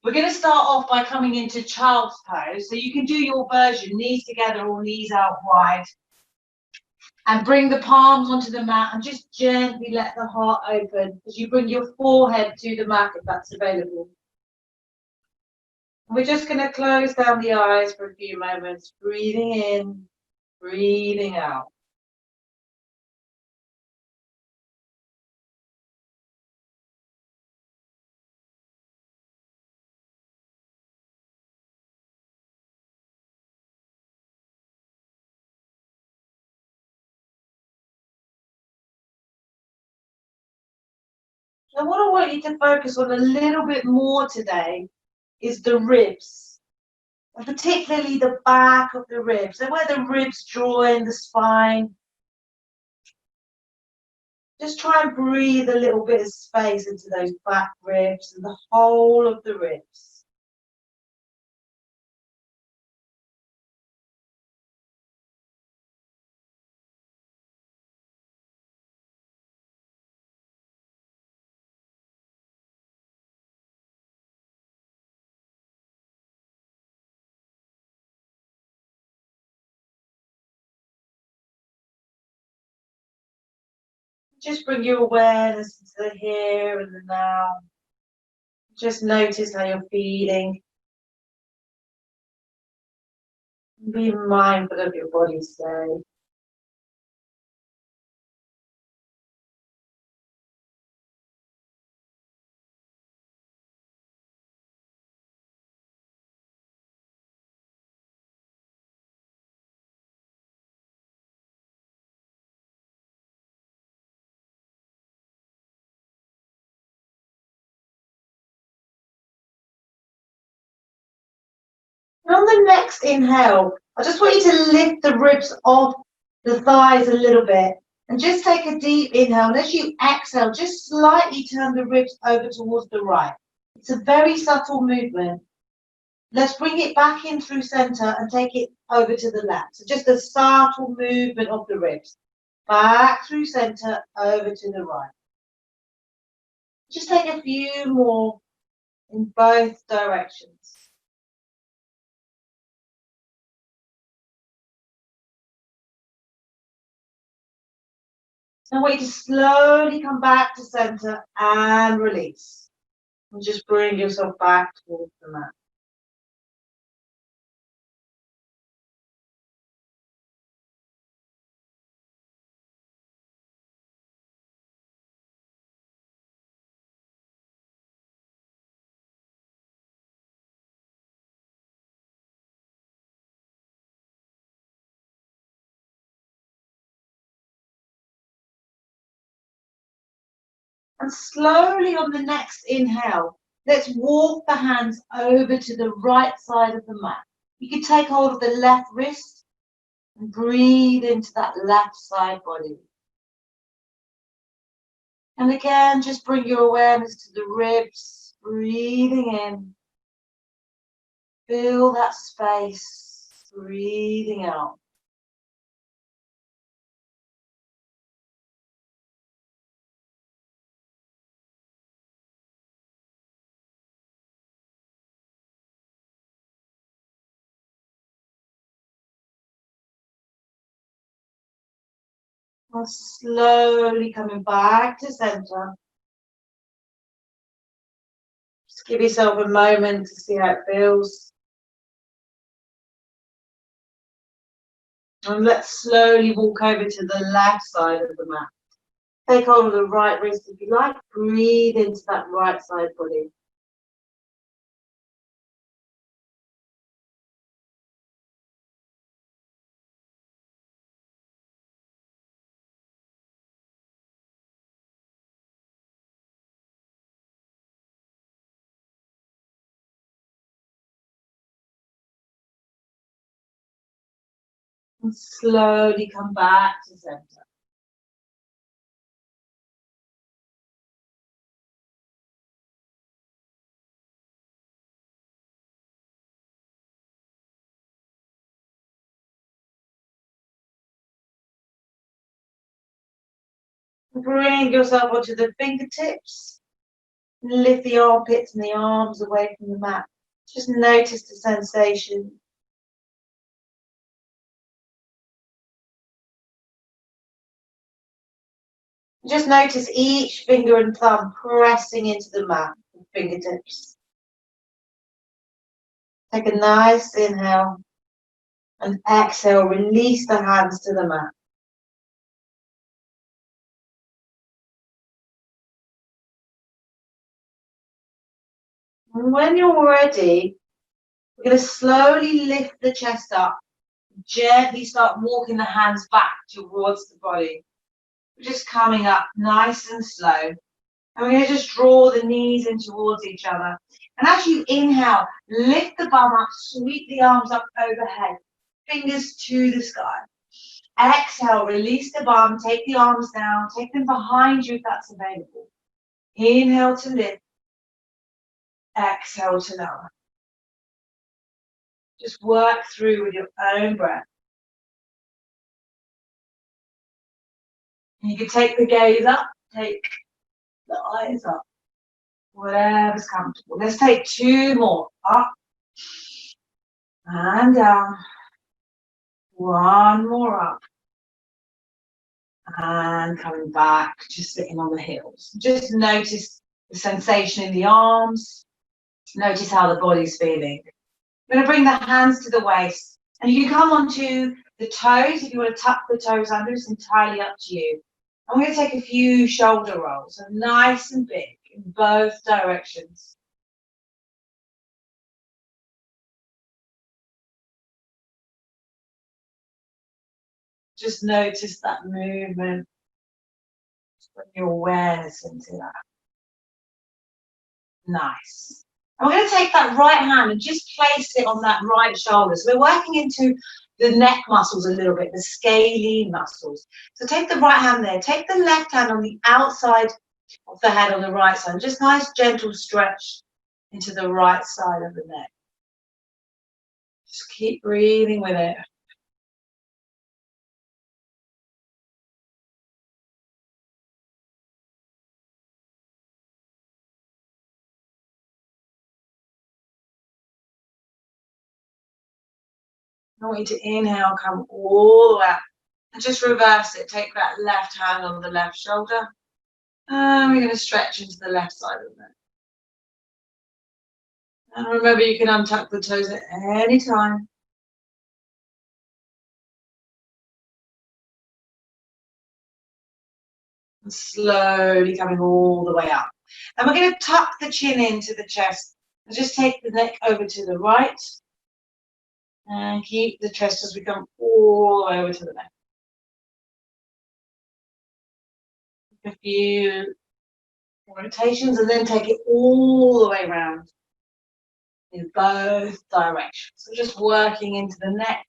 We're going to start off by coming into child's pose. So you can do your version, knees together or knees out wide. And bring the palms onto the mat and just gently let the heart open as you bring your forehead to the mat if that's available. We're just going to close down the eyes for a few moments, breathing in, breathing out. Now what I want you to focus on a little bit more today is the ribs, and particularly the back of the ribs, so where the ribs join the spine. Just try and breathe a little bit of space into those back ribs and the whole of the ribs. Just bring your awareness into the here and the now. Just notice how you're feeling. Be mindful of your body today. And on the next inhale, I just want you to lift the ribs off the thighs a little bit. And just take a deep inhale. And as you exhale, just slightly turn the ribs over towards the right. It's a very subtle movement. Let's bring it back in through center and take it over to the left. So just a subtle movement of the ribs. Back through center, over to the right. Just take a few more in both directions. I want you to slowly come back to center and release. And just bring yourself back towards the mat. And slowly on the next inhale, let's walk the hands over to the right side of the mat. You can take hold of the left wrist and breathe into that left side body. And again, just bring your awareness to the ribs, breathing in. Feel that space, breathing out. And slowly coming back to center. Just give yourself a moment to see how it feels. And let's slowly walk over to the left side of the mat. Take hold of the right wrist if you like. Breathe into that right side body. And slowly come back to center. Bring yourself onto the fingertips. Lift the armpits and the arms away from the mat. Just notice the sensation. Just notice each finger and thumb pressing into the mat with fingertips. Take a nice inhale and exhale, release the hands to the mat. And when you're ready, we're going to slowly lift the chest up. Gently start walking the hands back towards the body. We're just coming up nice and slow. And we're going to just draw the knees in towards each other. And as you inhale, lift the bum up, sweep the arms up overhead, fingers to the sky. Exhale, release the bum, take the arms down, take them behind you if that's available. Inhale to lift, exhale to lower. Just work through with your own breath. And you can take the gaze up, take the eyes up, whatever's comfortable. Let's take two more. Up and down. One more up. And coming back, just sitting on the heels. Just notice the sensation in the arms. Notice how the body's feeling. We're going to bring the hands to the waist. And you can come onto the toes. If you want to tuck the toes under, it's entirely up to you. And we're going to take a few shoulder rolls. So nice and big in both directions. Just notice that movement. Bring your awareness into that. Nice. And we're going to take that right hand and just place it on that right shoulder. So we're working into the neck muscles a little bit, the scalene muscles. So take the right hand there. Take the left hand on the outside of the head on the right side. Just nice gentle stretch into the right side of the neck. Just keep breathing with it. I want you to inhale, come all the way up. And just reverse it. Take that left hand on the left shoulder. And we're going to stretch into the left side of the neck. And remember, you can untuck the toes at any time. And slowly coming all the way up. And we're going to tuck the chin into the chest. And just take the neck over to the right. And keep the chest as we come all the way over to the left. A few rotations and then take it all the way around in both directions. So just working into the neck.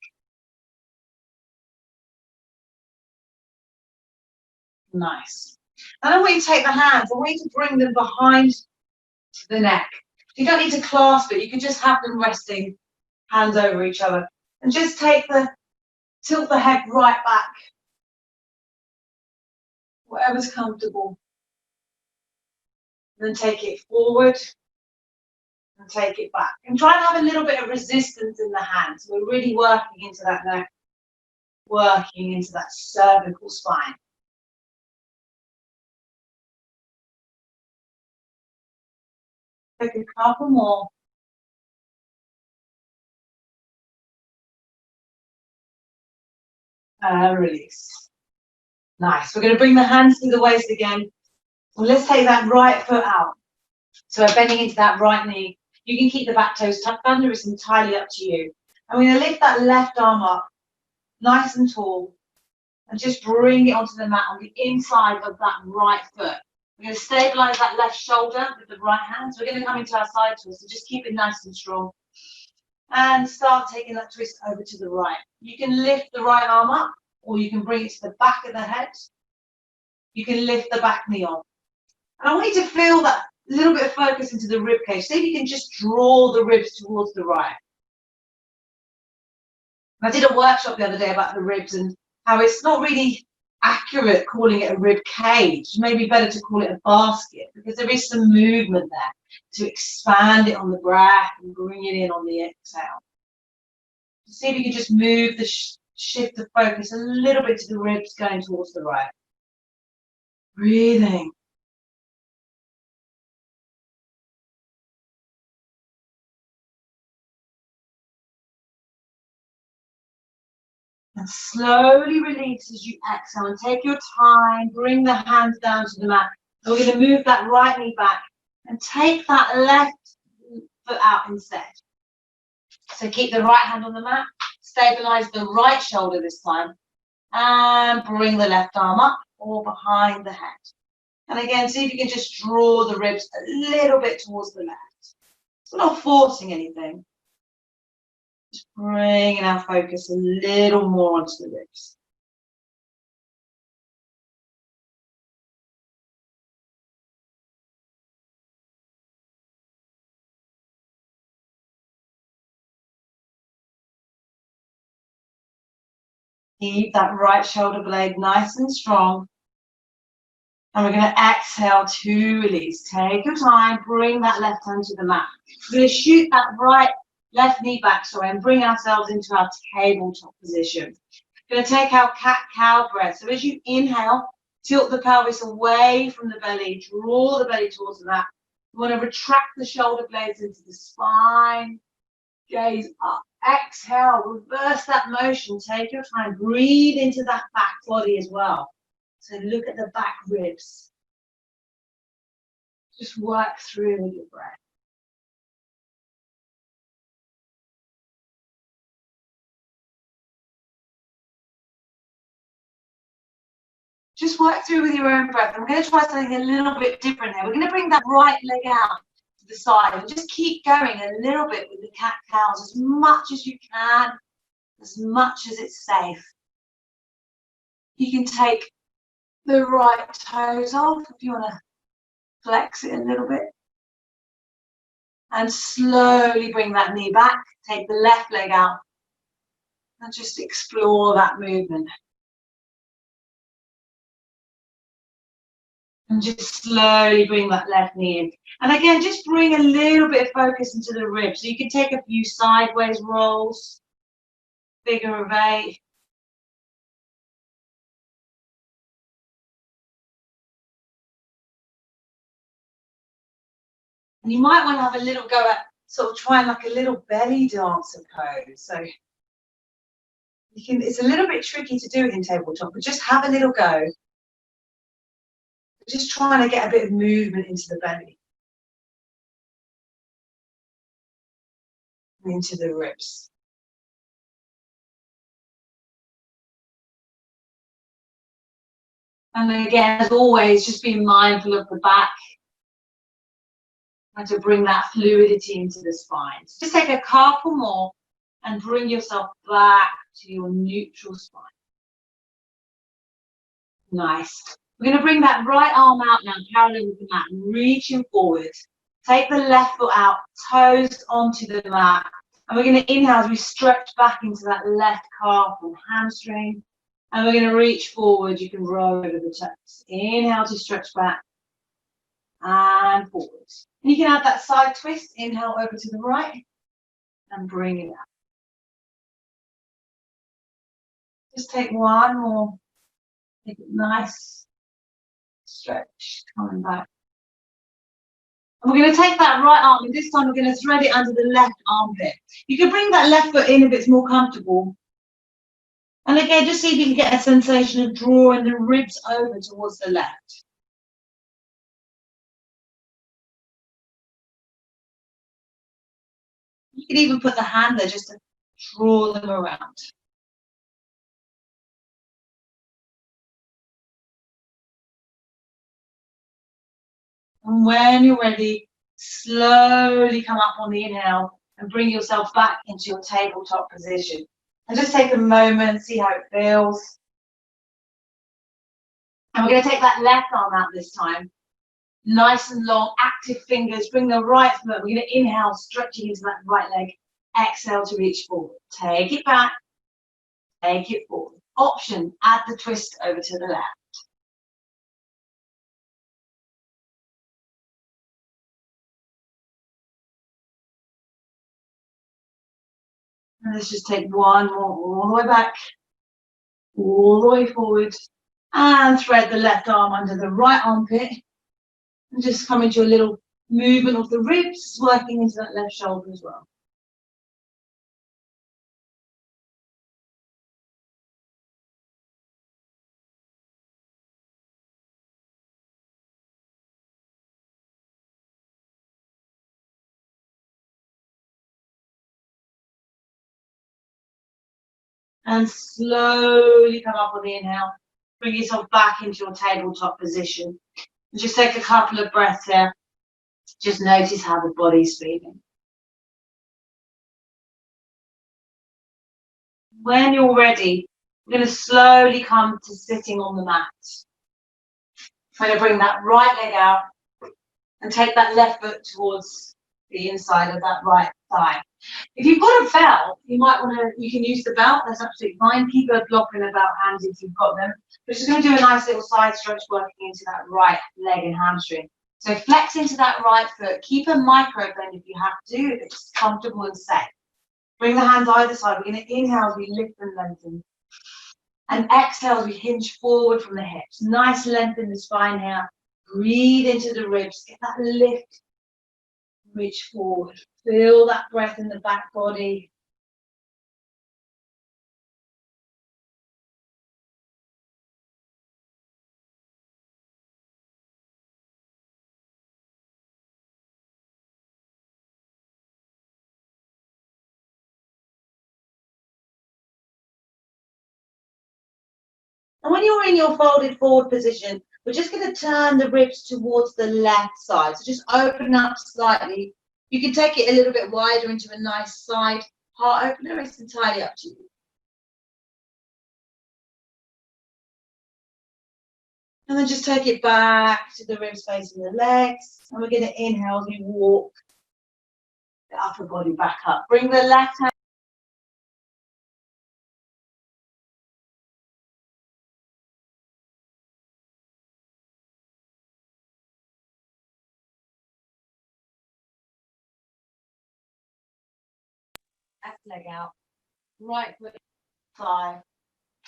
Nice. And I want you to take the hands, I want you to bring them behind the neck. You don't need to clasp it, you can just have them resting, hands over each other. And just tilt the head right back. Whatever's comfortable. And then take it forward and take it back. And try and have a little bit of resistance in the hands. We're really working into that neck, working into that cervical spine. Take a couple more. And release. Nice. We're going to bring the hands to the waist again. Well, let's take that right foot out. So we're bending into that right knee. You can keep the back toes tucked under. It's entirely up to you. And we're going to lift that left arm up, nice and tall, and just bring it onto the mat on the inside of that right foot. We're going to stabilize that left shoulder with the right hand. So we're going to come into our side twist. So just keep it nice and strong. And start taking that twist over to the right. You can lift the right arm up, or you can bring it to the back of the head. You can lift the back knee on. And I want you to feel that little bit of focus into the rib cage. See if you can just draw the ribs towards the right. I did a workshop the other day about the ribs and how it's not really accurate calling it a rib cage. Maybe better to call it a basket because there is some movement there to expand it on the breath and bring it in on the exhale. See if you can just move the shift the focus a little bit to the ribs going towards the right. Breathing. And slowly release as you exhale and take your time, bring the hands down to the mat. And we're going to move that right knee back and take that left foot out instead. So keep the right hand on the mat, stabilize the right shoulder this time, and bring the left arm up or behind the head. And again, see if you can just draw the ribs a little bit towards the left. So we're not forcing anything. Just bringing our focus a little more onto the ribs. Keep that right shoulder blade nice and strong. And we're going to exhale to release. Take your time, bring that left hand to the mat. We're going to shoot that left knee back, and bring ourselves into our tabletop position. We're going to take our cat-cow breath. So as you inhale, tilt the pelvis away from the belly, draw the belly towards the mat. You want to retract the shoulder blades into the spine, gaze up. Exhale, reverse that motion. Take your time, breathe into that back body as well. So look at the back ribs. Just work through with your breath. Just work through with your own breath. I'm going to try something a little bit different here. We're going to bring that right leg out to the side and just keep going a little bit with the cat-cows as much as you can, as much as it's safe. You can take the right toes off if you want to flex it a little bit. And slowly bring that knee back. Take the left leg out and just explore that movement. And just slowly bring that left knee in. And again, just bring a little bit of focus into the ribs. So you can take a few sideways rolls, figure of 8. And you might want to have a little go at sort of trying like a little belly dancer pose. So you can, it's a little bit tricky to do it in tabletop, but just have a little go. Just trying to get a bit of movement into the belly. And into the ribs. And again, as always, just be mindful of the back. And to bring that fluidity into the spine. So just take a couple more and bring yourself back to your neutral spine. Nice. We're going to bring that right arm out now, parallel with the mat, reaching forward. Take the left foot out, toes onto the mat. And we're going to inhale as we stretch back into that left calf and hamstring. And we're going to reach forward. You can roll over the toes. Inhale to stretch back and forward. And you can add that side twist. Inhale over to the right and bring it up. Just take one more. Take it nice. Stretch. Coming back. And we're going to take that right arm, and this time we're going to thread it under the left armpit. You can bring that left foot in if it's more comfortable. And again, just see if you can get a sensation of drawing the ribs over towards the left. You can even put the hand there just to draw them around. And when you're ready, slowly come up on the inhale and bring yourself back into your tabletop position. And just take a moment, see how it feels. And we're going to take that left arm out this time. Nice and long, active fingers. Bring the right foot. We're going to inhale, stretching into that right leg. Exhale to reach forward. Take it back. Take it forward. option, add the twist over to the left. And let's just take one more, all the way back, all the way forward, and thread the left arm under the right armpit, and just come into a little movement of the ribs, working into that left shoulder as well. And slowly come up on the inhale. Bring yourself back into your tabletop position. And just take a couple of breaths here. Just notice how the body's feeling. When you're ready, we're going to slowly come to sitting on the mat. We're going to bring that right leg out and take that left foot towards the inside of that right thigh. If you've got a belt, you can use the belt, that's absolutely fine. Keep a block and a belt handy if you've got them. We're just going to do a nice little side stretch working into that right leg and hamstring. So flex into that right foot, keep a micro bend if you have to, if it's comfortable and safe. Bring the hands either side. We're going to inhale as we lift and lengthen. And exhale as we hinge forward from the hips. Nice length in the spine here. Breathe into the ribs, get that lift. Reach forward. Feel that breath in the back body. And when you're in your folded forward position, we're just going to turn the ribs towards the left side. So just open up slightly. You can take it a little bit wider into a nice side heart opener. It's entirely up to you. And then just take it back to the ribs facing the legs. And we're going to inhale as we walk the upper body back up. Bring the left hand. Left leg out. Right foot thigh.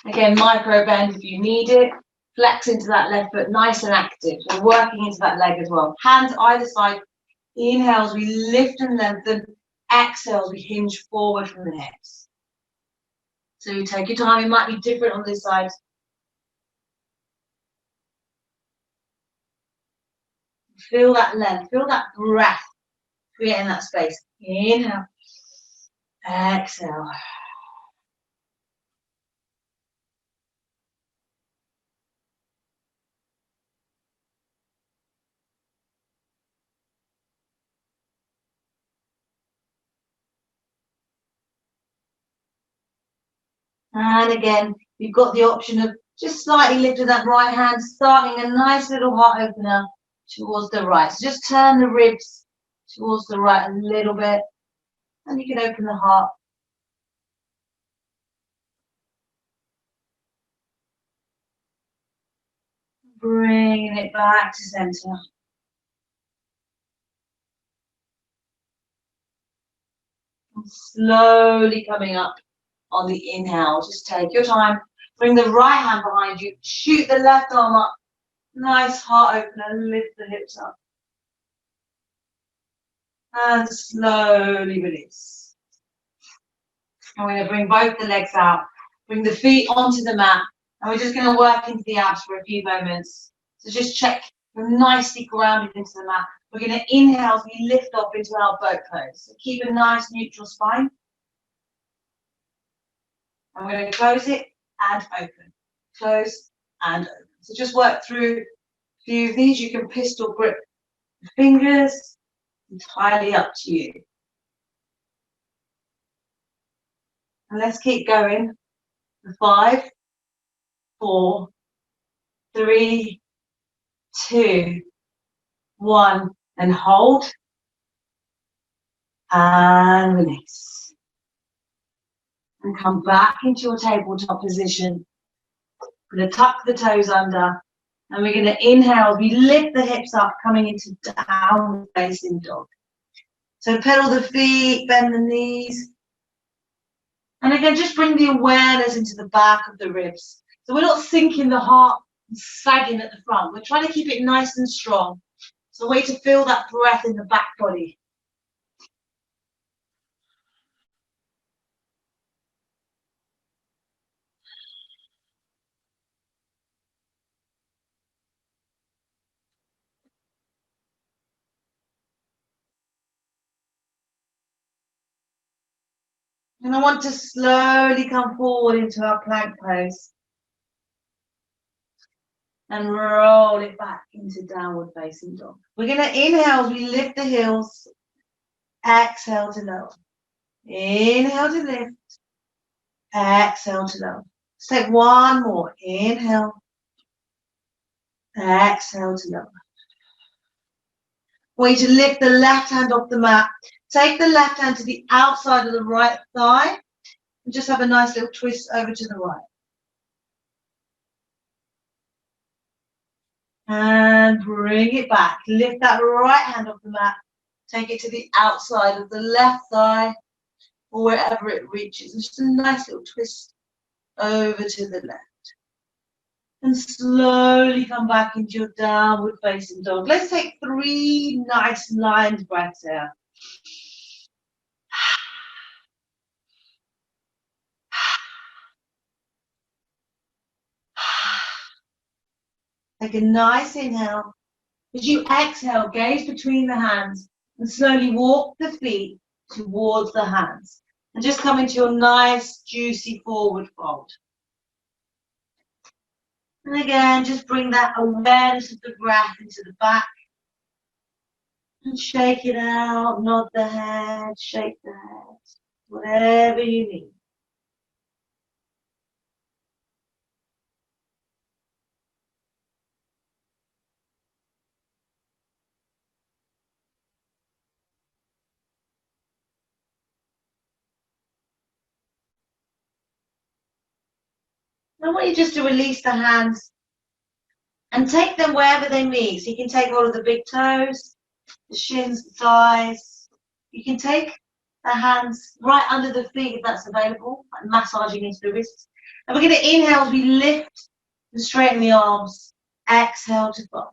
Again, micro bend if you need it. Flex into that left foot, nice and active. So working into that leg as well. Hands either side. Inhale as we lift and lengthen. Exhale as we hinge forward from the hips. So you take your time. It might be different on this side. Feel that length. Feel that breath. Creating that space. Inhale. Exhale. And again, you've got the option of just slightly lifting that right hand, starting a nice little heart opener towards the right. So just turn the ribs towards the right a little bit, and you can open the heart. Bringing it back to center. And slowly coming up on the inhale. Just take your time. Bring the right hand behind you. Shoot the left arm up. Nice heart opener. Lift the hips up. And slowly release. And we're going to bring both the legs out. Bring the feet onto the mat. And we're just going to work into the abs for a few moments. So just check you're nicely grounded into the mat. We're going to inhale as we lift up into our boat pose. So keep a nice neutral spine. And we're going to close it and open. Close and open. So just work through a few of these. You can pistol grip the fingers. Entirely up to you. And let's keep going. 5, 4, 3, 2, 1, and hold. And release. And come back into your tabletop position. We're going to tuck the toes under, and we're going to inhale. We lift the hips up, coming into downward facing dog. So pedal the feet, bend the knees. And again, just bring the awareness into the back of the ribs. So we're not sinking the heart and sagging at the front. We're trying to keep it nice and strong. So a way to feel that breath in the back body. And I want to slowly come forward into our plank pose. And roll it back into downward facing dog. We're going to inhale as we lift the heels. Exhale to lower. Inhale to lift. Exhale to lower. Let's take one more. Inhale. Exhale to lower. I want you to lift the left hand off the mat. Take the left hand to the outside of the right thigh. And just have a nice little twist over to the right. And bring it back. Lift that right hand off the mat. Take it to the outside of the left thigh or wherever it reaches. And just a nice little twist over to the left. And slowly come back into your downward facing dog. Let's take 3 nice lined breaths here. Take a nice inhale. As you exhale, gaze between the hands and slowly walk the feet towards the hands. And just come into your nice, juicy forward fold. And again, just bring that awareness of the breath into the back. And shake it out, nod the head, shake the head, whatever you need. I want you just to release the hands and take them wherever they meet. So you can take all of the big toes, the shins, the thighs. You can take the hands right under the feet if that's available, like massaging into the wrists. And we're going to inhale as we lift and straighten the arms. Exhale to fold.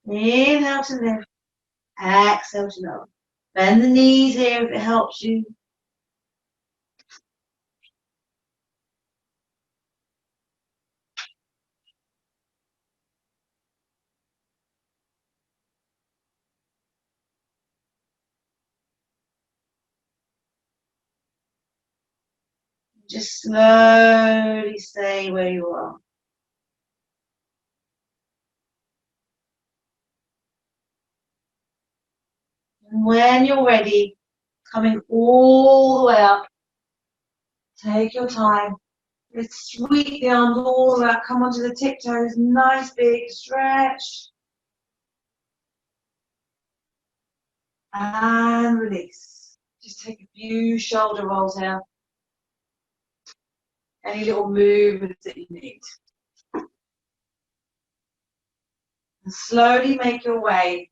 Inhale to lift. Exhale to lower. Bend the knees here if it helps you. Just slowly stay where you are. And when you're ready, coming all the way up, take your time. Let's sweep the arms all the way up. Come onto the tiptoes. Nice big stretch. And release. Just take a few shoulder rolls here. Any little movements that you need. And slowly make your way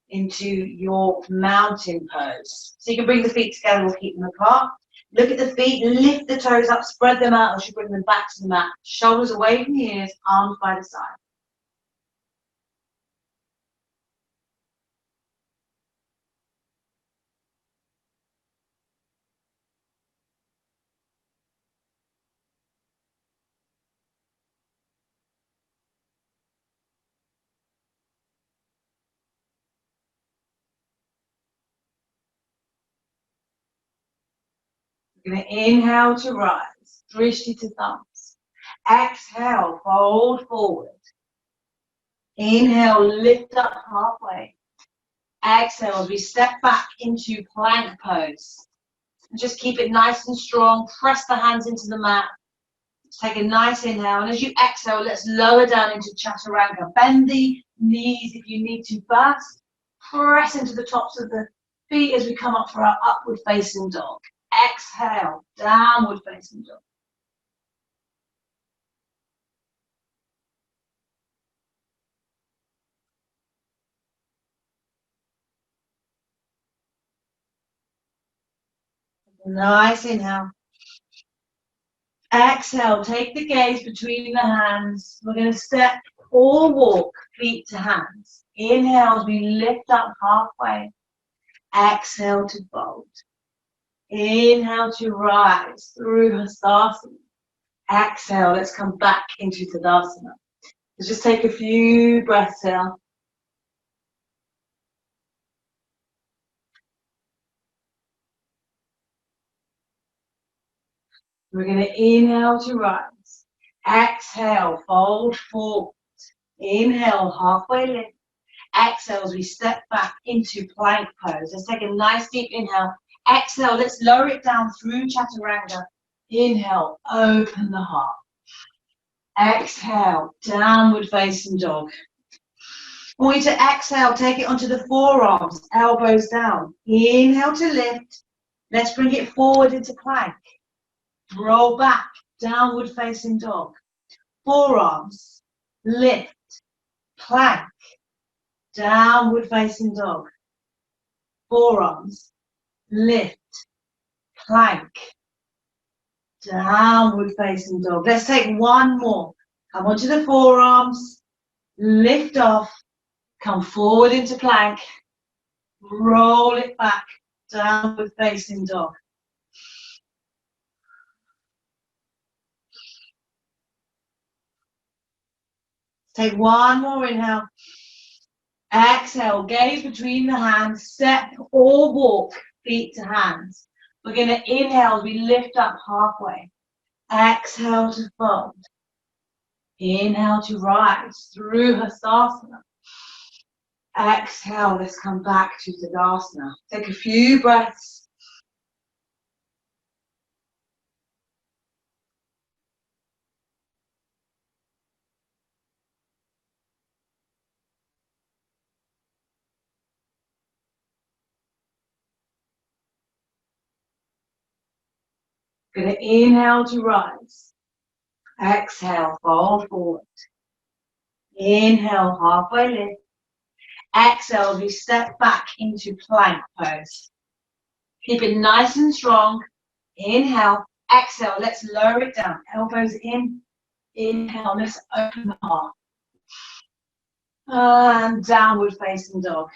into your mountain pose. So you can bring the feet together or keep them apart. Look at the feet, lift the toes up, spread them out as you bring them back to the mat. Shoulders away from the ears, arms by the side. We're going to inhale to rise, drishti to thumbs. Exhale, fold forward. Inhale, lift up halfway. Exhale as we step back into plank pose. And just keep it nice and strong. Press the hands into the mat. Take a nice inhale. And as you exhale, let's lower down into chaturanga. Bend the knees if you need to first. Press into the tops of the feet as we come up for our upward facing dog. Exhale, downward facing dog. Nice inhale. Exhale, take the gaze between the hands. We're going to step or walk feet to hands. Inhale as we lift up halfway. Exhale to fold. Inhale to rise through Hastasana. Exhale, let's come back into Tadasana. Let's just take a few breaths here. We're going to inhale to rise. Exhale, fold forward. Inhale, halfway lift. Exhale as we step back into plank pose. Let's take a nice deep inhale. Exhale, let's lower it down through Chaturanga. Inhale, open the heart. Exhale, downward facing dog. I want you to exhale, take it onto the forearms, elbows down. Inhale to lift. Let's bring it forward into plank. Roll back, downward facing dog. Forearms, lift, plank, downward facing dog. Forearms, lift, plank, downward facing dog. Let's take one more. Come onto the forearms, lift off, come forward into plank, roll it back, downward facing dog. Take one more inhale. Exhale, gaze between the hands, step or walk feet to hands. We're going to inhale as we lift up halfway. Exhale to fold. Inhale to rise through Hastasana. Exhale, let's come back to Tadasana. Take a few breaths. Going to inhale to rise. Exhale, fold forward. Inhale, halfway lift. Exhale, as we step back into plank pose. Keep it nice and strong. Inhale, exhale, let's lower it down. Elbows in. Inhale, let's open the heart. And downward facing dog.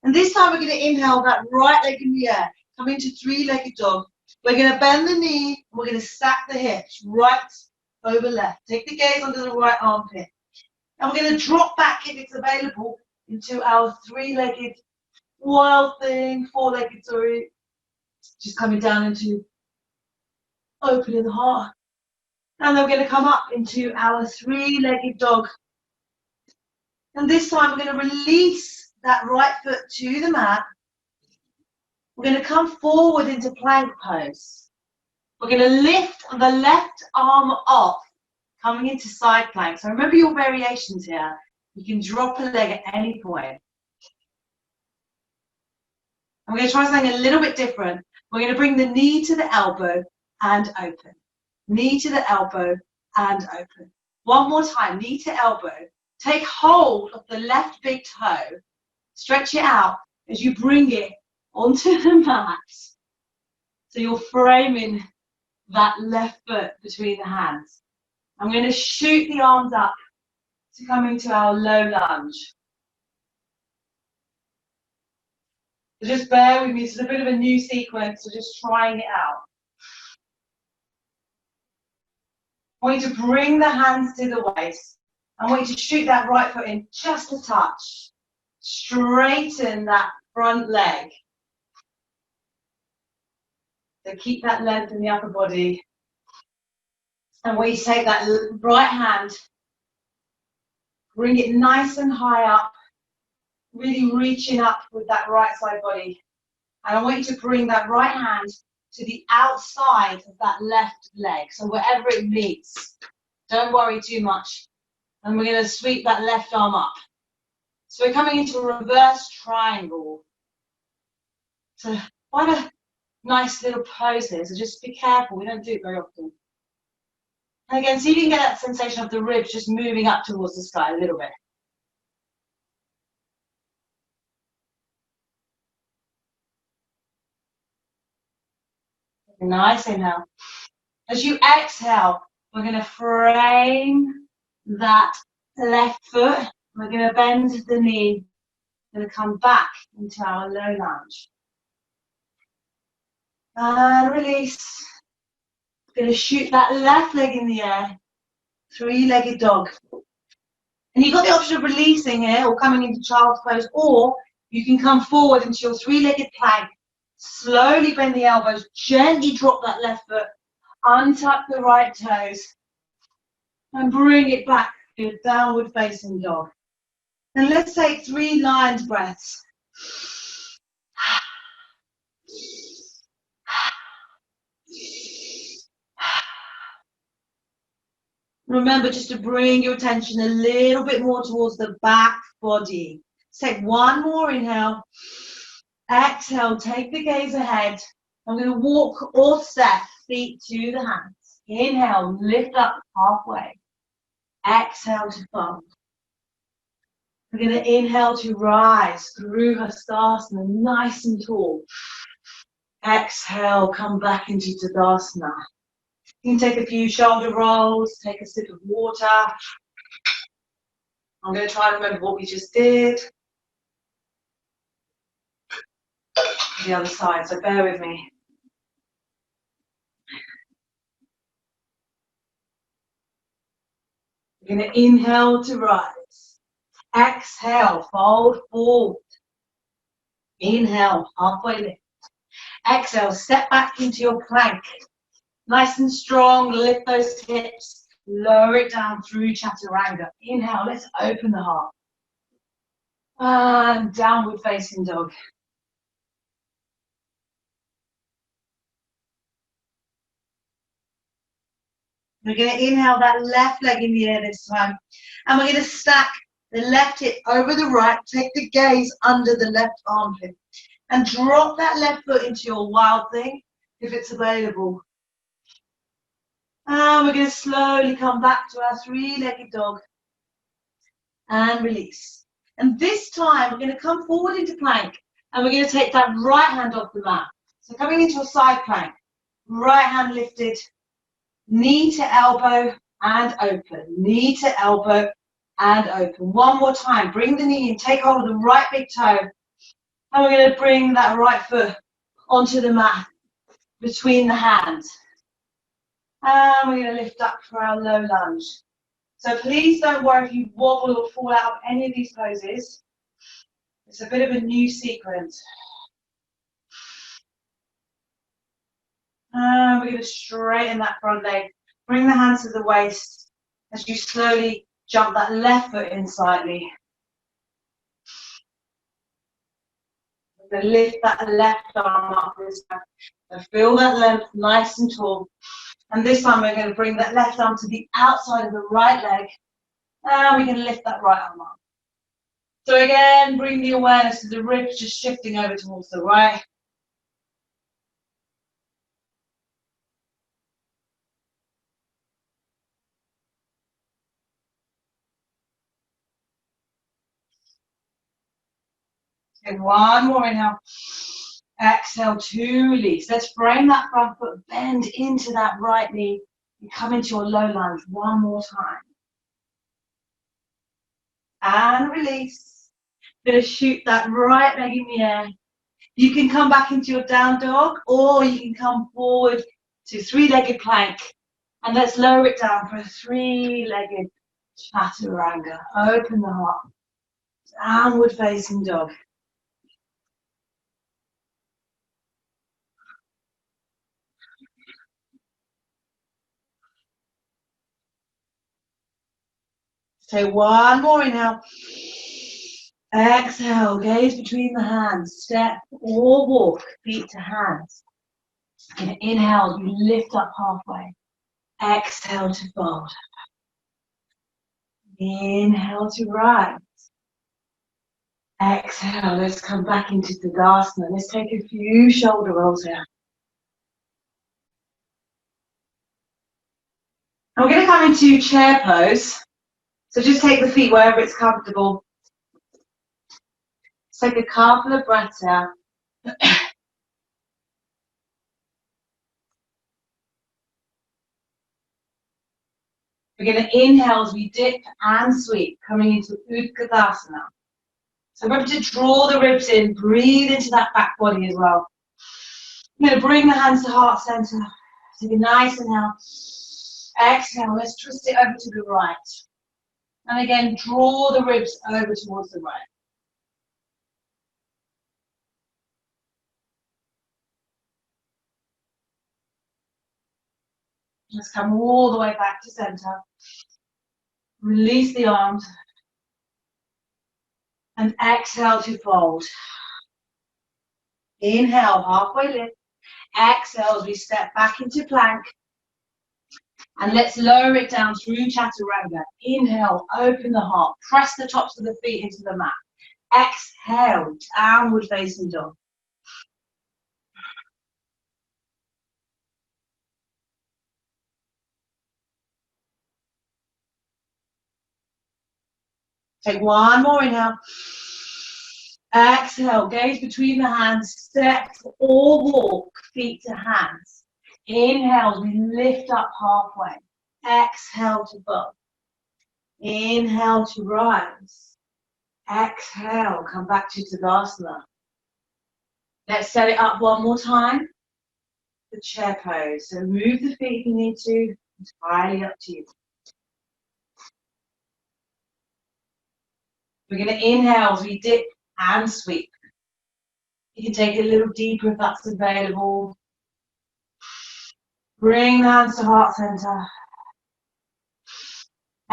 And this time we're going to inhale that right leg in the air. Come into three-legged dog. We're going to bend the knee. We're going to stack the hips right over left. Take the gaze under the right armpit. And we're going to drop back, if it's available, into our three-legged wild thing, four-legged, sorry. Just coming down into opening the heart. And then we're going to come up into our three-legged dog. And this time we're going to release that right foot to the mat. We're going to come forward into plank pose. We're going to lift the left arm off, coming into side plank. So remember your variations here. You can drop a leg at any point. I'm going to try something a little bit different. We're going to bring the knee to the elbow and open. Knee to the elbow and open. One more time, knee to elbow. Take hold of the left big toe. Stretch it out as you bring it onto the mat. So you're framing that left foot between the hands. I'm going to shoot the arms up to come into our low lunge. So just bear with me, it's a bit of a new sequence, so just trying it out. I want you to bring the hands to the waist. I want you to shoot that right foot in just a touch. Straighten that front leg. So keep that length in the upper body. And when you take that right hand, bring it nice and high up, really reaching up with that right side body. And I want you to bring that right hand to the outside of that left leg, so wherever it meets. Don't worry too much. And we're going to sweep that left arm up. So we're coming into a reverse triangle. So quite a nice little pose here, so just be careful, we don't do it very often. And again, see if you can get that sensation of the ribs just moving up towards the sky a little bit. Nice inhale. As you exhale, we're going to frame that left foot. We're going to bend the knee. We're going to come back into our low lunge. And release. We're going to shoot that left leg in the air. Three-legged dog. And you've got the option of releasing here or coming into child's pose, or you can come forward into your three-legged plank. Slowly bend the elbows, gently drop that left foot, untuck the right toes, and bring it back to your downward facing dog. And let's take 3 lion's breaths. Remember just to bring your attention a little bit more towards the back body. Let's take one more inhale. Exhale, take the gaze ahead. I'm going to walk or step feet to the hands. Inhale, lift up halfway. Exhale to fold. We're going to inhale to rise through Hastasana, nice and tall. Exhale, come back into Tadasana. You can take a few shoulder rolls, take a sip of water. I'm going to try and remember what we just did. The other side, so bear with me. We're going to inhale to rise. Exhale, fold forward. Inhale, halfway lift. Exhale, step back into your plank. Nice and strong, lift those hips. Lower it down through Chaturanga. Inhale, let's open the heart. And downward facing dog. We're going to inhale that left leg in the air this time. And we're going to stack the left hip over the right. Take the gaze under the left armpit. And drop that left foot into your wild thing, if it's available. And we're going to slowly come back to our three-legged dog. And release. And this time, we're going to come forward into plank. And we're going to take that right hand off the mat. So coming into a side plank. Right hand lifted. Knee to elbow and open. Knee to elbow and open. One more time. Bring the knee in. Take hold of the right big toe. And we're going to bring that right foot onto the mat between the hands. And we're going to lift up for our low lunge. So please don't worry if you wobble or fall out of any of these poses. It's a bit of a new sequence. And we're going to straighten that front leg. Bring the hands to the waist as you slowly jump that left foot in slightly. We're going to lift that left arm up this time. So feel that length nice and tall. And this time we're going to bring that left arm to the outside of the right leg. And we're going to lift that right arm up. So again, bring the awareness to the ribs just shifting over towards the right. And one more inhale. Exhale to release. Let's frame that front foot, bend into that right knee, and come into your low lunge one more time. And release. Going to shoot that right leg in the air. You can come back into your down dog, or you can come forward to three-legged plank. And let's lower it down for a three-legged chaturanga. Open the heart. Downward facing dog. Take one more inhale. Exhale, gaze between the hands. Step or walk, feet to hands. And inhale, you lift up halfway. Exhale to fold. Inhale to rise. Exhale, let's come back into Tadasana. Let's take a few shoulder rolls here. And we're going to come into chair pose. So just take the feet wherever it's comfortable. Let's take a couple of breaths out. We're going to inhale as we dip and sweep, coming into Utkatasana. So remember to draw the ribs in, breathe into that back body as well. I'm going to bring the hands to heart center. Take a nice inhale. Exhale, let's twist it over to the right. And again, draw the ribs over towards the right. Let's come all the way back to center. Release the arms. And exhale to fold. Inhale, halfway lift. Exhale as we step back into plank. And let's lower it down through chaturanga. Inhale, open the heart. Press the tops of the feet into the mat. Exhale, downward facing dog. Take one more inhale. Exhale, gaze between the hands, step or walk, feet to hands. Inhale, we lift up halfway. Exhale to bow. Inhale to rise. Exhale, come back to Tadasana. Let's set it up one more time. The chair pose. So move the feet if you need to. Entirely up to you. We're going to inhale as we dip and sweep. You can take it a little deeper if that's available. Bring the hands to heart center.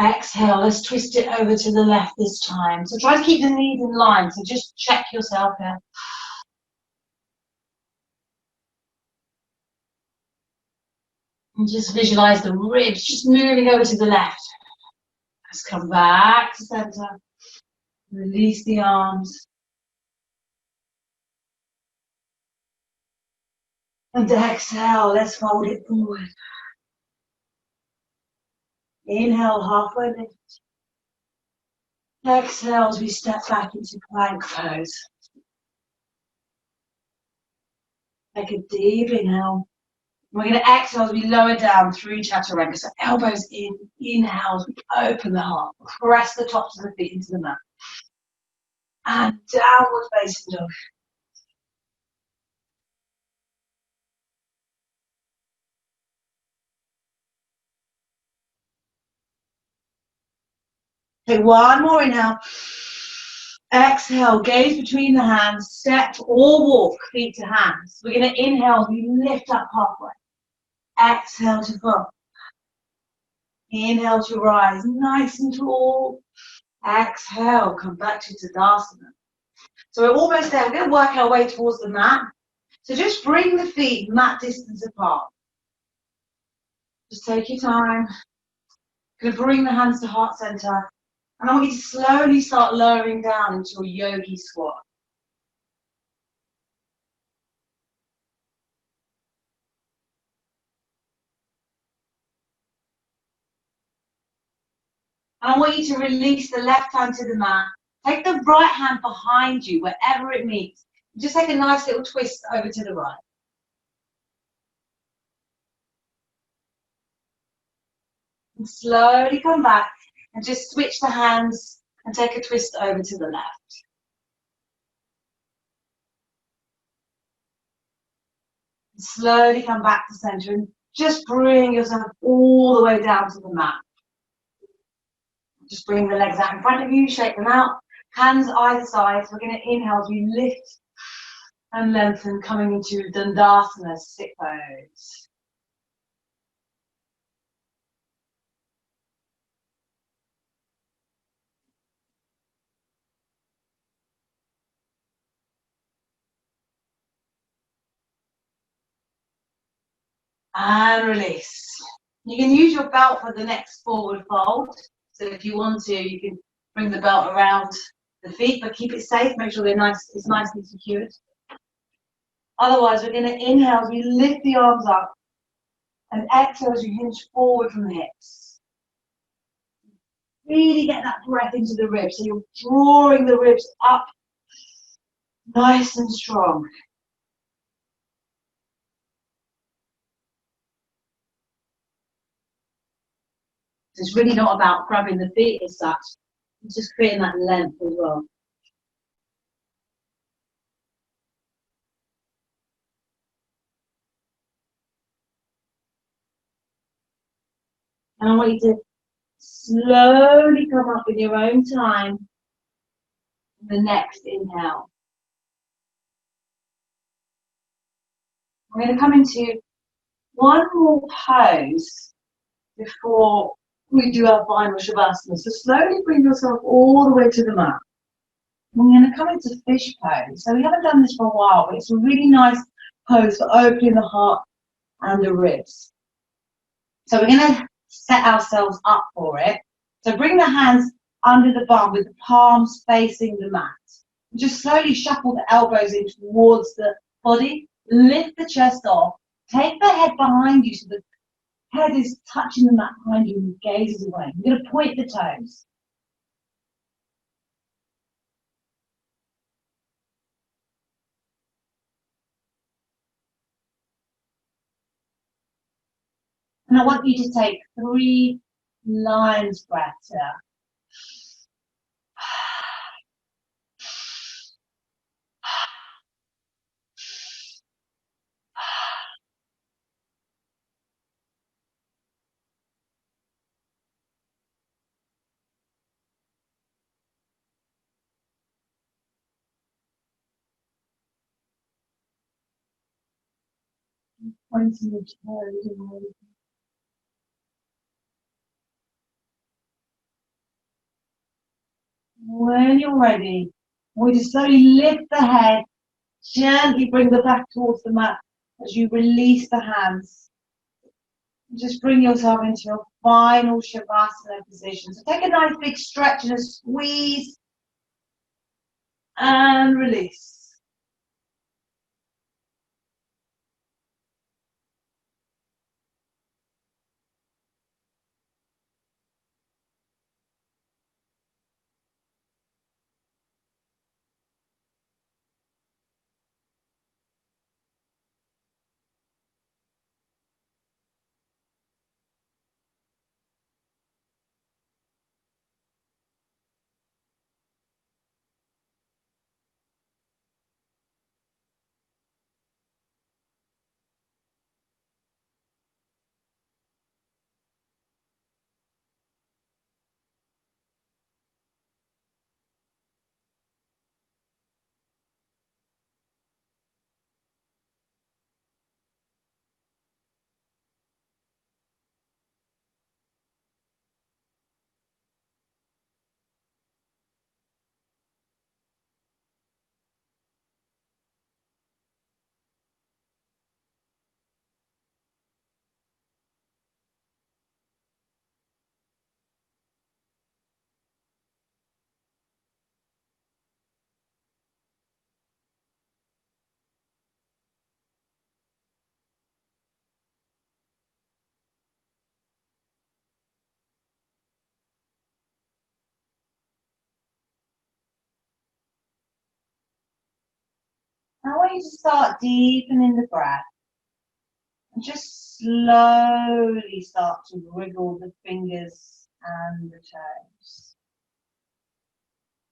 Exhale, let's twist it over to the left this time. So try to keep the knees in line. So just check yourself here. And just visualize the ribs just moving over to the left. Let's come back to center. Release the arms. And exhale, let's fold it forward. Inhale, halfway lift. Exhale as we step back into plank pose. Take a deep inhale. We're going to exhale as we lower down through chaturanga. So elbows in, inhale as we open the heart. Press the tops of the feet into the mat. And downward facing dog. Take one more inhale. Exhale, gaze between the hands, step or walk, feet to hands. We're going to inhale, we lift up halfway. Exhale to fall. Inhale to rise, nice and tall. Exhale, come back to Tadasana. So we're almost there. We're going to work our way towards the mat. So just bring the feet mat distance apart. Just take your time. Going to bring the hands to heart center. And I want you to slowly start lowering down into a yogi squat. And I want you to release the left hand to the mat. Take the right hand behind you, wherever it meets. Just take a nice little twist over to the right. And slowly come back and just switch the hands and take a twist over to the left. And slowly come back to center and just bring yourself all the way down to the mat. Just bring the legs out in front of you, shake them out. Hands either side. So we're going to inhale as we lift and lengthen, coming into Dandasana, sit pose. And release. You can use your belt for the next forward fold. So if you want to, you can bring the belt around the feet, but keep it safe. Make sure it's nicely secured. Otherwise, we're going to inhale as we lift the arms up and exhale as you hinge forward from the hips. Really get that breath into the ribs. So you're drawing the ribs up nice and strong. It's really not about grabbing the feet as such. It's just creating that length as well. And I want you to slowly come up in your own time. The next inhale. We're going to come into one more pose before we do our final Shavasana. So slowly bring yourself all the way to the mat. We're going to come into fish pose. So we haven't done this for a while, but it's a really nice pose for opening the heart and the ribs. So we're going to set ourselves up for it. So bring the hands under the bum with the palms facing the mat. Just slowly shuffle the elbows in towards the body. Lift the chest off. Take the head behind you so the head is touching the mat behind you and gazes away. You're going to point the toes. And I want you to take 3 lion's breaths here. 20 your toes away. When you're ready, we just slowly lift the head, gently bring the back towards the mat as you release the hands. Just bring yourself into your final Shavasana position. So take a nice big stretch and a squeeze and release. I want you to start deepening the breath and just slowly start to wriggle the fingers and the toes.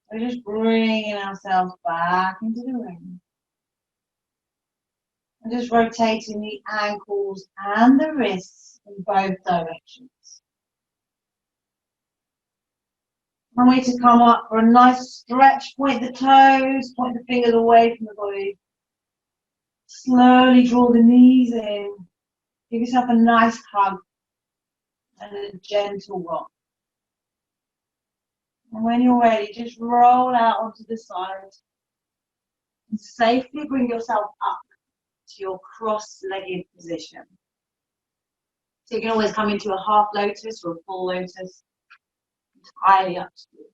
We're just bringing ourselves back into the room. And just rotating the ankles and the wrists in both directions. I want you to come up for a nice stretch, point the toes, point the fingers away from the body. Slowly draw the knees in. Give yourself a nice hug and a gentle rock. And when you're ready, just roll out onto the side and safely bring yourself up to your cross-legged position. So you can always come into a half lotus or a full lotus. Entirely up to you.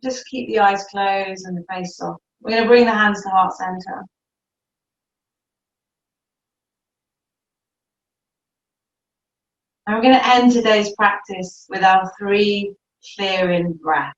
Just keep the eyes closed and the face soft. We're going to bring the hands to heart center. And we're going to end today's practice with our 3 clearing breaths.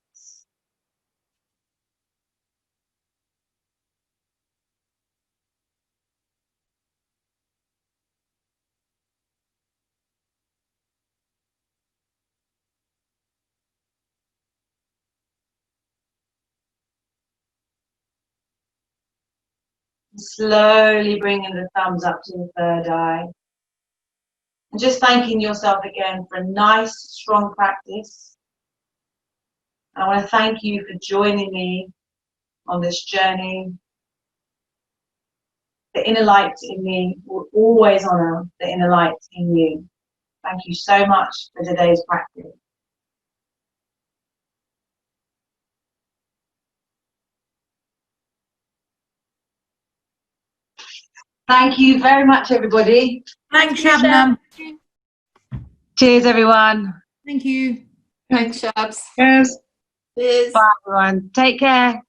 Slowly bringing the thumbs up to the third eye. And just thanking yourself again for a nice, strong practice. I want to thank you for joining me on this journey. The inner light in me will always honor the inner light in you. Thank you so much for today's practice. Thank you very much, everybody. Thanks, Shabnam. Cheers, everyone. Thank you. Thanks, Shabs. Cheers. Cheers. Bye, everyone. Take care.